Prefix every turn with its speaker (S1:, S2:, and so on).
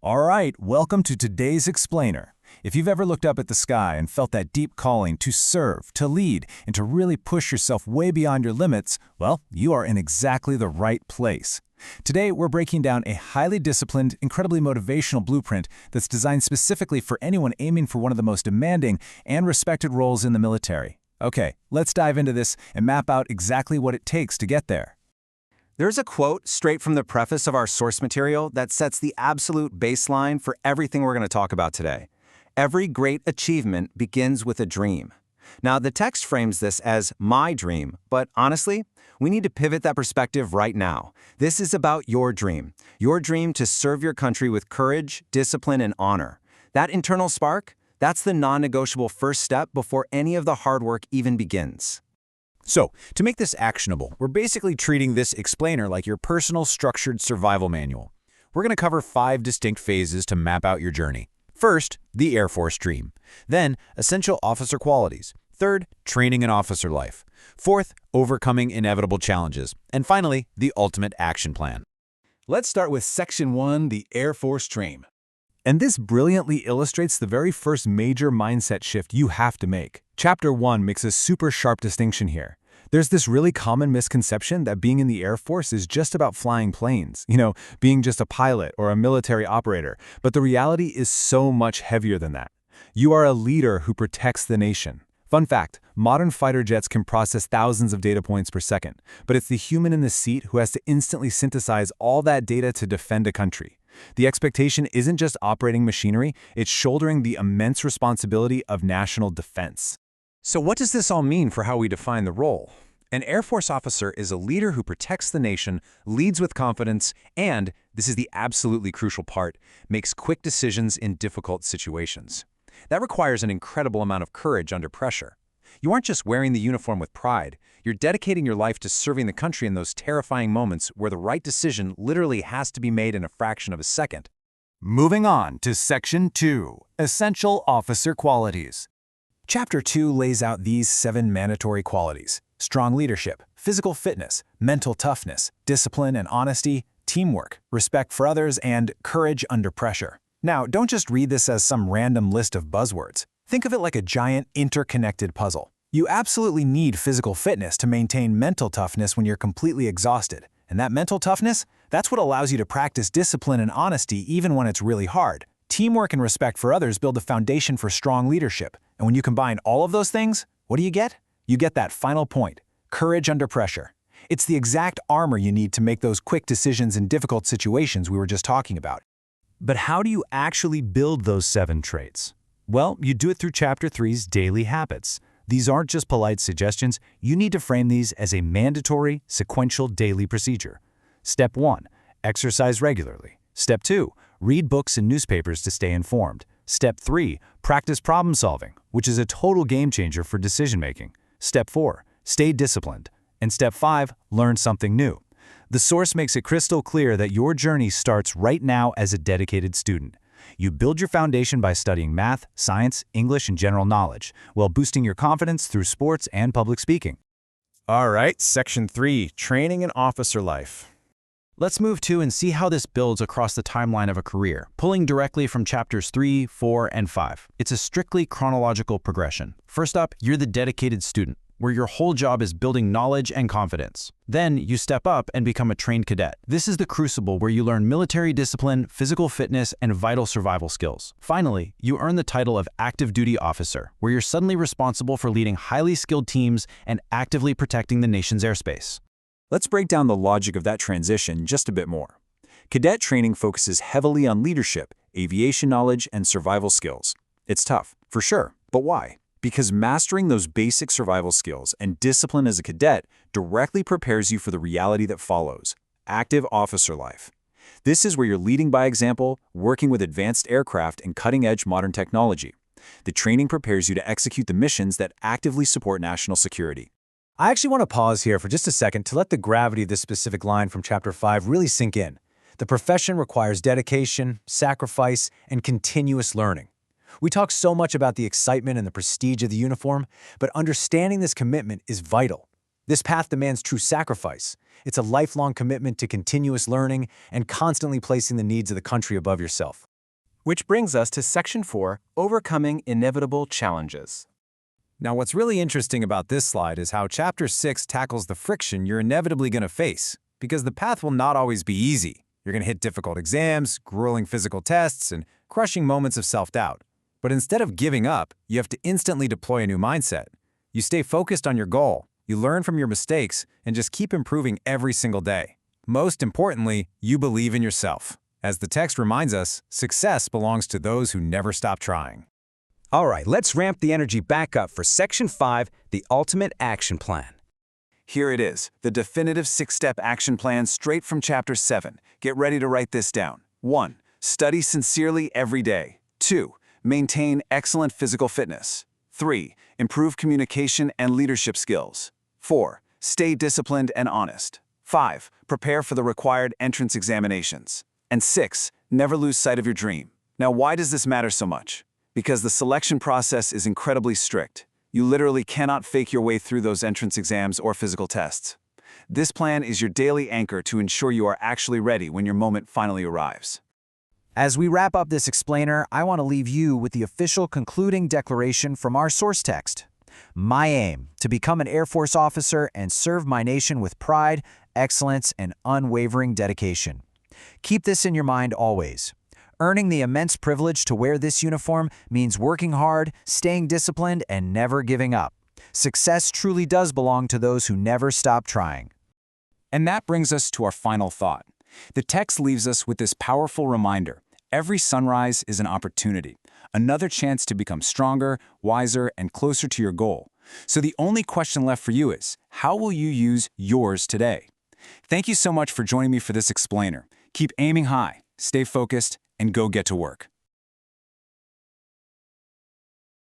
S1: All right, welcome to today's explainer. If you've ever looked up at the sky and felt that deep calling to serve, to lead, and to really push yourself way beyond your limits, well, you are in exactly the right place. Today, we're breaking down a highly disciplined, incredibly motivational blueprint that's designed specifically for anyone aiming for one of the most demanding and respected roles in the military. Okay, let's dive into this and map out exactly what it takes to get there.
S2: There's a quote straight from the preface of our source material that sets the absolute baseline for everything we're going to talk about today. Every great achievement begins with a dream. Now, the text frames this as my dream, but honestly, we need to pivot that perspective right now. This is about your dream to serve your country with courage, discipline, and honor. That internal spark, that's the non-negotiable first step before any of the hard work even begins.
S1: So, to make this actionable, we're basically treating this explainer like your personal structured survival manual. We're going to cover 5 distinct phases to map out your journey. First, the Air Force dream. Then, essential officer qualities. Third, training and officer life. Fourth, overcoming inevitable challenges. And finally, the ultimate action plan.
S3: Let's start with Section 1, the Air Force dream.
S1: And this brilliantly illustrates the very first major mindset shift you have to make. Chapter 1 makes a super sharp distinction here. There's this really common misconception that being in the Air Force is just about flying planes, being just a pilot or a military operator. But the reality is so much heavier than that. You are a leader who protects the nation. Fun fact, modern fighter jets can process thousands of data points per second, but it's the human in the seat who has to instantly synthesize all that data to defend a country. The expectation isn't just operating machinery, it's shouldering the immense responsibility of national defense.
S4: So what does this all mean for how we define the role? An Air Force officer is a leader who protects the nation, leads with confidence, and, this is the absolutely crucial part, makes quick decisions in difficult situations. That requires an incredible amount of courage under pressure. You aren't just wearing the uniform with pride, you're dedicating your life to serving the country in those terrifying moments where the right decision literally has to be made in a fraction of a second.
S1: Moving on to Section 2, Essential Officer Qualities. Chapter 2 lays out these 7 mandatory qualities: strong leadership, physical fitness, mental toughness, discipline and honesty, teamwork, respect for others, and courage under pressure. Now, don't just read this as some random list of buzzwords. Think of it like a giant interconnected puzzle. You absolutely need physical fitness to maintain mental toughness when you're completely exhausted. And that mental toughness, that's what allows you to practice discipline and honesty even when it's really hard. Teamwork and respect for others build a foundation for strong leadership. And when you combine all of those things, what do you get? You get that final point, courage under pressure. It's the exact armor you need to make those quick decisions in difficult situations we were just talking about.
S4: But how do you actually build those 7 traits? Well, you do it through Chapter 3's daily habits. These aren't just polite suggestions, you need to frame these as a mandatory, sequential daily procedure. Step 1, exercise regularly. Step 2, read books and newspapers to stay informed. Step 3, practice problem solving, which is a total game changer for decision making. Step 4, stay disciplined. And Step 5, learn something new. The source makes it crystal clear that your journey starts right now as a dedicated student. You build your foundation by studying math, science, English, and general knowledge, while boosting your confidence through sports and public speaking.
S3: All right, Section 3, training and officer life.
S4: Let's move to and see how this builds across the timeline of a career, pulling directly from Chapters 3, 4, and 5. It's a strictly chronological progression. First up, you're the dedicated student, where your whole job is building knowledge and confidence. Then you step up and become a trained cadet. This is the crucible where you learn military discipline, physical fitness, and vital survival skills. Finally, you earn the title of active duty officer, where you're suddenly responsible for leading highly skilled teams and actively protecting the nation's airspace.
S1: Let's break down the logic of that transition just a bit more. Cadet training focuses heavily on leadership, aviation knowledge, and survival skills. It's tough, for sure, but why? Because mastering those basic survival skills and discipline as a cadet directly prepares you for the reality that follows: active officer life. This is where you're leading by example, working with advanced aircraft and cutting-edge modern technology. The training prepares you to execute the missions that actively support national security. I actually want to pause here for just a second to let the gravity of this specific line from Chapter 5 really sink in. The profession requires dedication, sacrifice, and continuous learning. We talk so much about the excitement and the prestige of the uniform, but understanding this commitment is vital. This path demands true sacrifice. It's a lifelong commitment to continuous learning and constantly placing the needs of the country above yourself.
S2: Which brings us to Section 4, Overcoming Inevitable Challenges.
S1: Now, what's really interesting about this slide is how Chapter 6 tackles the friction you're inevitably going to face, because the path will not always be easy. You're going to hit difficult exams, grueling physical tests, and crushing moments of self-doubt. But instead of giving up, you have to instantly deploy a new mindset. You stay focused on your goal, you learn from your mistakes, and just keep improving every single day. Most importantly, you believe in yourself. As the text reminds us, success belongs to those who never stop trying.
S5: All right, let's ramp the energy back up for Section 5, the Ultimate Action Plan.
S2: Here it is, the definitive 6-step action plan straight from Chapter 7. Get ready to write this down. 1. Study sincerely every day. 2. Maintain excellent physical fitness. 3. Improve communication and leadership skills. 4. Stay disciplined and honest. 5. Prepare for the required entrance examinations. And 6. Never lose sight of your dream. Now, why does this matter so much? Because the selection process is incredibly strict. You literally cannot fake your way through those entrance exams or physical tests. This plan is your daily anchor to ensure you are actually ready when your moment finally arrives.
S1: As we wrap up this explainer, I want to leave you with the official concluding declaration from our source text. My aim, to become an Air Force officer and serve my nation with pride, excellence, and unwavering dedication. Keep this in your mind always. Earning the immense privilege to wear this uniform means working hard, staying disciplined, and never giving up. Success truly does belong to those who never stop trying.
S3: And that brings us to our final thought. The text leaves us with this powerful reminder. Every sunrise is an opportunity, another chance to become stronger, wiser, and closer to your goal. So the only question left for you is, how will you use yours today? Thank you so much for joining me for this explainer. Keep aiming high, stay focused, and go get to work.